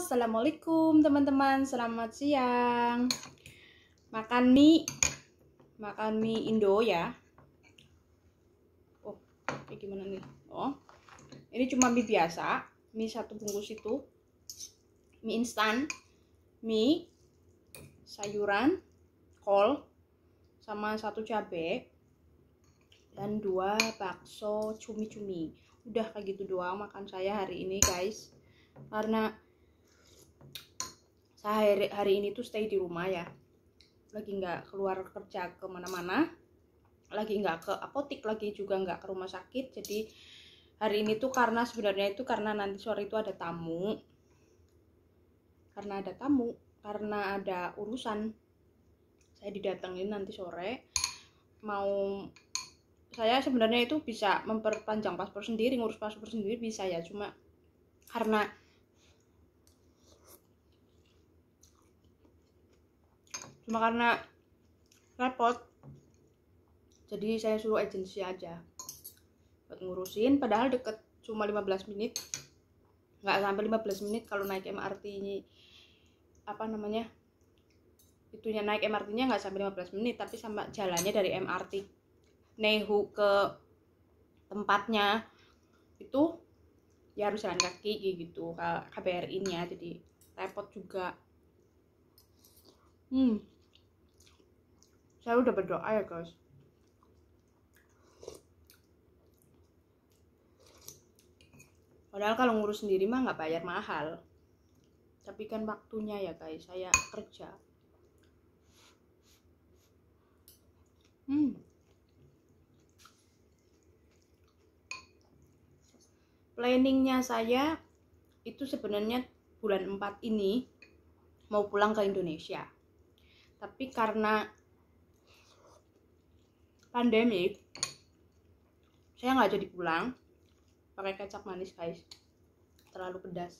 Assalamualaikum teman-teman, selamat siang. Makan mie Indo ya. Oh, kayak gimana nih? Oh, ini cuma mie biasa, mie satu bungkus itu, mie instan, mie, sayuran, kol, sama satu cabai, dan 2 bakso cumi-cumi. Udah kayak gitu doang makan saya hari ini guys, karena saya hari ini tuh stay di rumah ya, lagi nggak keluar kerja kemana-mana, lagi nggak ke apotik, lagi juga nggak ke rumah sakit. Jadi hari ini tuh karena sebenarnya itu karena nanti sore itu ada tamu, karena ada urusan, saya didatengin nanti sore. Saya sebenarnya itu bisa memperpanjang paspor sendiri, ngurus paspor sendiri bisa ya, cuma karena repot, jadi saya suruh agensi aja buat ngurusin, padahal deket, cuma 15 menit, nggak sampai 15 menit kalau naik MRT ini, naik MRT-nya nggak sampai 15 menit, tapi sama jalannya dari MRT Nehu ke tempatnya itu ya harus jalan kaki gitu, ke KBRI-nya, jadi repot juga. Saya udah berdoa ya guys. Padahal kalau ngurus sendiri mah nggak bayar mahal, tapi kan waktunya ya guys, saya kerja. Planningnya saya itu sebenarnya bulan 4 ini mau pulang ke Indonesia, tapi karena pandemi saya nggak jadi pulang. Pakai kecap manis guys, terlalu pedas,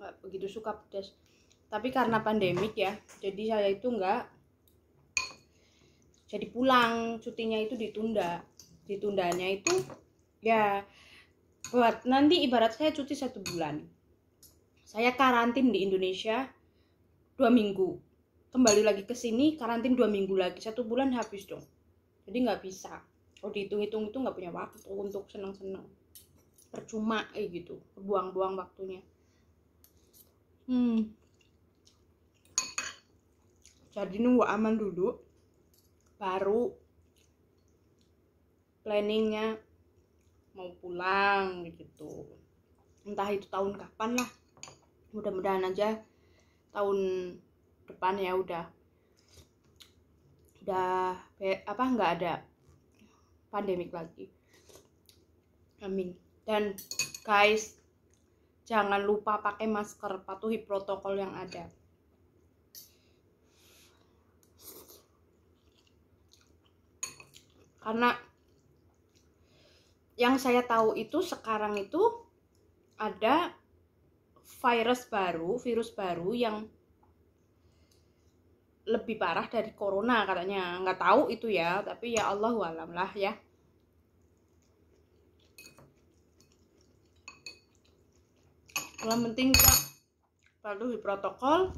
nggak begitu suka pedas. Tapi karena pandemik ya, jadi saya itu nggak jadi pulang, cutinya itu ditundanya itu ya buat nanti, ibarat saya cuti 1 bulan, saya karantin di Indonesia 2 minggu, kembali lagi ke sini karantin 2 minggu lagi, 1 bulan habis dong. Jadi nggak bisa, kalau dihitung-hitung itu nggak punya waktu untuk senang-senang, percuma gitu, buang-buang waktunya. Jadi nunggu aman dulu, baru planningnya mau pulang gitu. Entah itu tahun kapan lah, mudah-mudahan aja tahun depan ya udah nggak ada pandemik lagi, amin. Dan guys, jangan lupa pakai masker, patuhi protokol yang ada. Karena yang saya tahu itu sekarang itu ada virus baru yang lebih parah dari corona katanya. Nggak tahu itu ya, tapi ya Allahu alam lah ya. Yang penting kita patuhi protokol,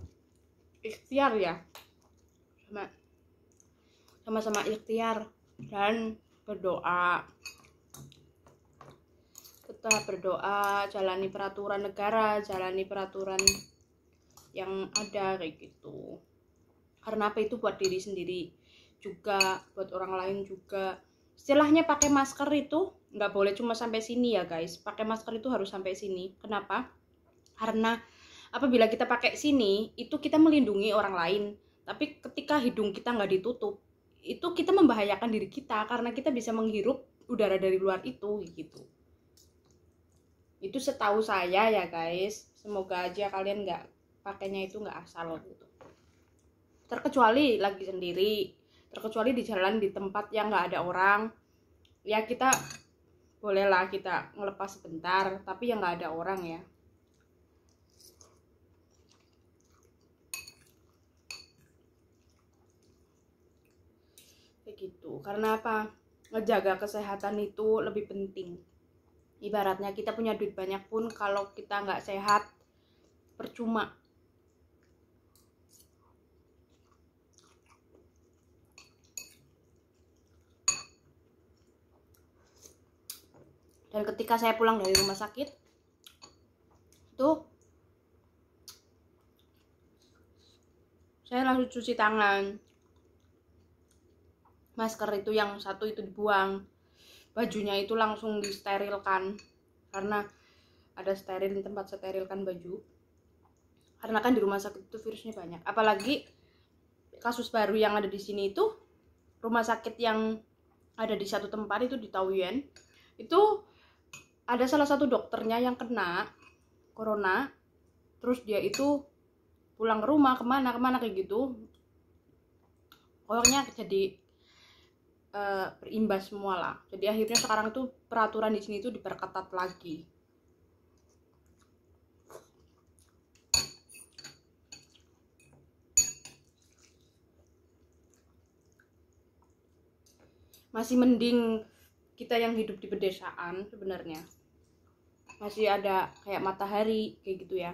ikhtiar ya, sama-sama ikhtiar dan berdoa. Tetap berdoa, jalani peraturan negara, jalani peraturan yang ada kayak gitu. Karena apa, itu buat diri sendiri juga, buat orang lain juga. Istilahnya pakai masker itu nggak boleh cuma sampai sini ya guys, pakai masker itu harus sampai sini. Kenapa? Karena apabila kita pakai sini, itu kita melindungi orang lain, tapi ketika hidung kita nggak ditutup, itu kita membahayakan diri kita, karena kita bisa menghirup udara dari luar itu gitu. Itu setahu saya ya guys, semoga aja kalian nggak pakainya itu nggak asal gitu. Terkecuali lagi sendiri, terkecuali di jalan, di tempat yang nggak ada orang, ya kita bolehlah kita ngelepas sebentar, tapi yang nggak ada orang ya. Kayak gitu. Karena apa? Ngejaga kesehatan itu lebih penting. Ibaratnya kita punya duit banyak pun kalau kita nggak sehat, percuma. Dan ketika saya pulang dari rumah sakit itu saya langsung cuci tangan. Masker itu yang satu itu dibuang, bajunya itu langsung disterilkan karena ada steril, tempat sterilkan baju. Karena kan di rumah sakit itu virusnya banyak. Apalagi kasus baru yang ada di sini itu rumah sakit yang ada di satu tempat itu di Taoyuan. Itu ada salah satu dokternya yang kena corona, terus dia itu pulang ke rumah kemana kayak gitu. Pokoknya jadi berimbas semua lah. Jadi akhirnya sekarang tuh peraturan di sini tuh diperketat lagi. Masih mending kita yang hidup di pedesaan sebenarnya. Masih ada kayak matahari kayak gitu ya.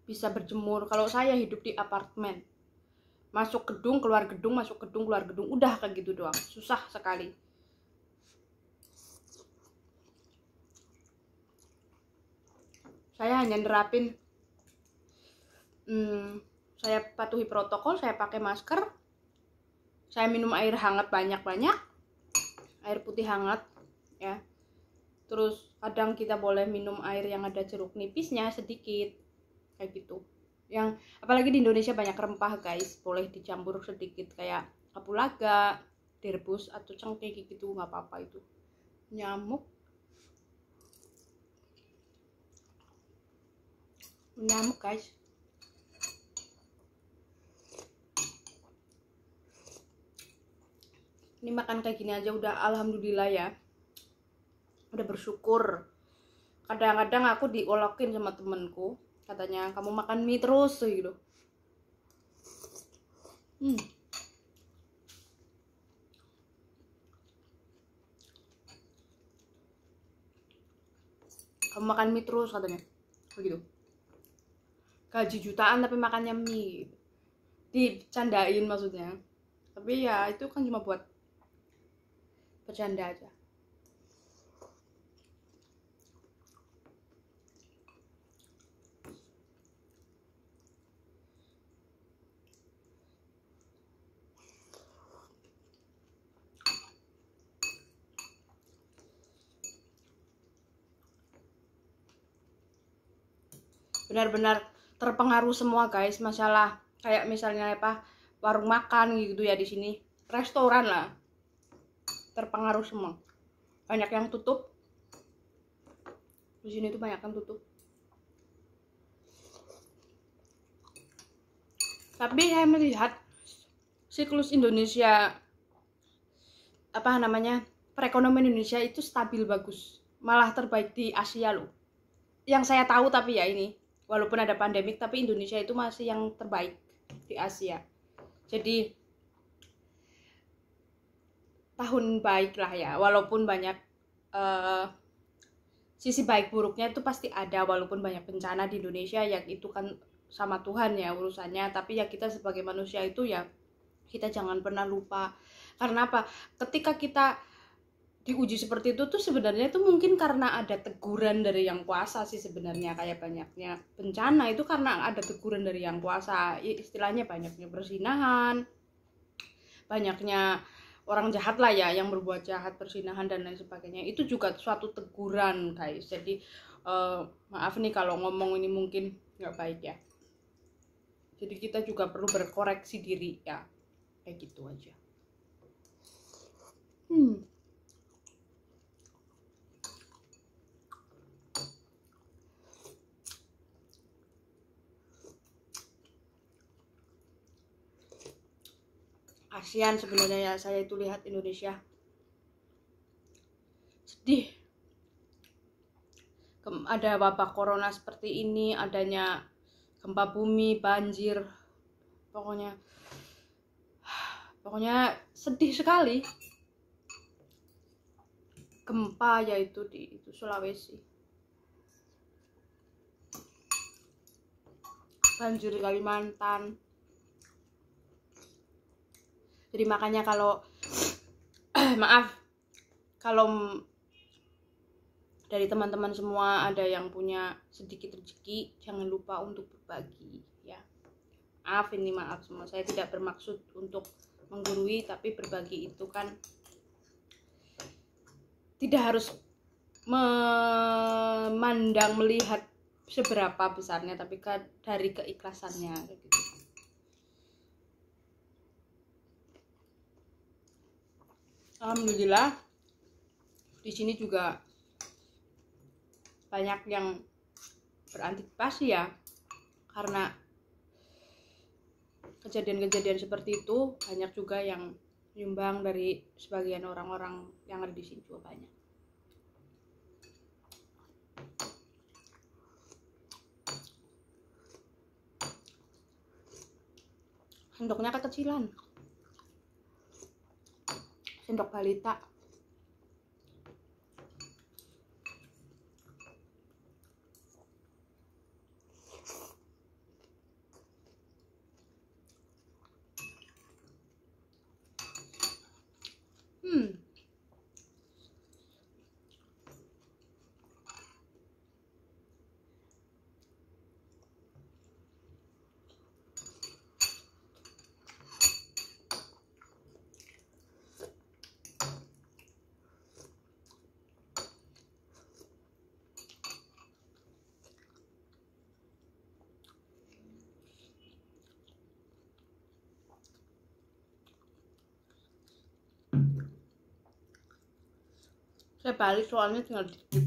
Bisa berjemur. Kalau saya hidup di apartemen, masuk gedung, keluar gedung, masuk gedung, keluar gedung, udah kayak gitu doang. Susah sekali. Saya hanya nerapin saya patuhi protokol, saya pakai masker, saya minum air hangat banyak-banyak, air putih hangat ya. Terus kadang kita boleh minum air yang ada jeruk nipisnya sedikit kayak gitu. Yang apalagi di Indonesia banyak rempah guys, boleh dicampur sedikit kayak kapulaga, direbus atau cengkeh gitu, nggak apa-apa itu. Nyamuk guys. Ini makan kayak gini aja udah alhamdulillah ya, udah bersyukur. Kadang-kadang aku diolokin sama temenku, katanya kamu makan mie terus gitu. Kamu makan mie terus katanya begitu. Gaji jutaan tapi makannya mie, dicandain maksudnya. Tapi ya itu kan cuma buat bercanda aja. Benar-benar terpengaruh semua guys, masalah kayak misalnya apa warung makan gitu ya, di sini restoran lah terpengaruh semua. Banyak yang tutup di sini tuh, banyak yang tutup. Tapi saya melihat siklus Indonesia apa namanya perekonomian Indonesia itu stabil bagus, malah terbaik di Asia loh yang saya tahu. Tapi ya ini walaupun ada pandemik tapi Indonesia itu masih yang terbaik di Asia. Jadi tahun baik lah ya, walaupun banyak sisi baik buruknya itu pasti ada. Walaupun banyak bencana di Indonesia yang itu kan sama Tuhan ya urusannya, tapi ya kita sebagai manusia itu ya kita jangan pernah lupa. Karena apa? Ketika kita diuji seperti itu tuh sebenarnya itu mungkin karena ada teguran dari yang kuasa sih sebenarnya. Kayak banyaknya bencana itu karena ada teguran dari yang kuasa, istilahnya banyaknya perzinahan, banyaknya orang jahat lah ya yang berbuat jahat, perzinahan dan lain sebagainya. Itu juga suatu teguran guys. Jadi maaf nih kalau ngomong ini mungkin nggak baik ya, jadi kita juga perlu berkoreksi diri ya, kayak gitu aja. Kasihan sebenarnya ya saya itu lihat Indonesia sedih. Ada wabah corona seperti ini, adanya gempa bumi, banjir, pokoknya sedih sekali. gempa, yaitu di Sulawesi. Banjir di Kalimantan. Jadi makanya kalau maaf kalau dari teman-teman semua ada yang punya sedikit rezeki, jangan lupa untuk berbagi ya. Maaf semua, saya tidak bermaksud untuk menggurui, tapi berbagi itu kan tidak harus memandang melihat seberapa besarnya, tapi kan dari keikhlasannya gitu. Alhamdulillah di sini juga banyak yang berantisipasi ya, karena kejadian-kejadian seperti itu banyak juga yang nyumbang dari sebagian orang-orang yang ada di sini juga banyak. Sendoknya kekecilan, sendok balita. Saya balik soalnya tinggal dikit.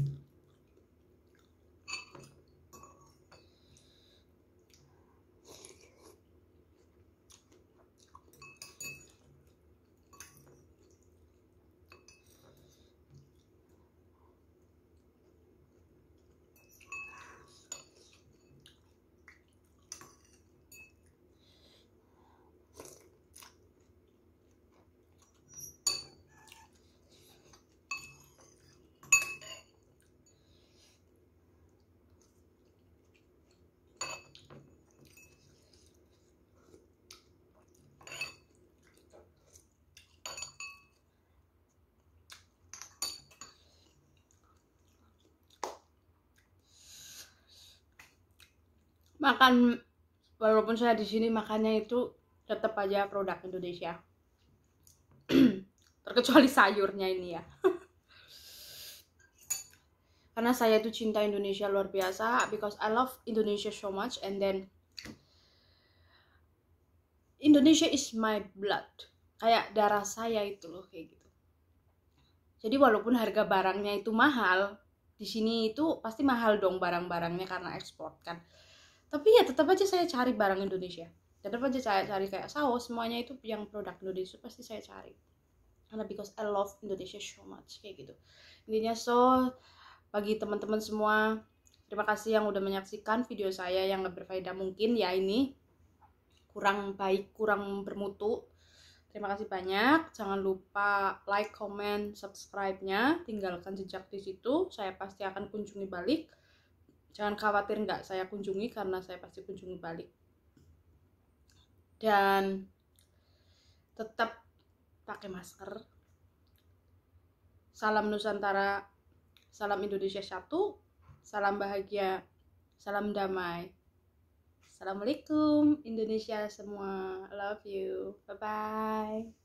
Makan, walaupun saya di sini makannya itu tetap aja produk Indonesia. Terkecuali sayurnya ini ya. Karena saya itu cinta Indonesia luar biasa, because I love Indonesia so much, and then Indonesia is my blood. Kayak darah saya itu loh, kayak gitu. Jadi walaupun harga barangnya itu mahal, di sini itu pasti mahal dong barang-barangnya karena ekspor kan. Tapi ya tetap aja saya cari barang Indonesia. Tetap aja saya cari kayak saus, semuanya itu yang produk Indonesia pasti saya cari. Karena because I love Indonesia so much, kayak gitu. Intinya bagi teman-teman semua, terima kasih yang udah menyaksikan video saya yang gak berfaedah mungkin ya, ini kurang baik, kurang bermutu. Terima kasih banyak. Jangan lupa like, comment, subscribe-nya, tinggalkan jejak di situ. Saya pasti akan kunjungi balik. Jangan khawatir nggak saya kunjungi, karena saya pasti kunjungi balik. Dan tetap pakai masker. Salam Nusantara, salam Indonesia satu, salam bahagia, salam damai. Assalamualaikum Indonesia semua, I love you, bye bye.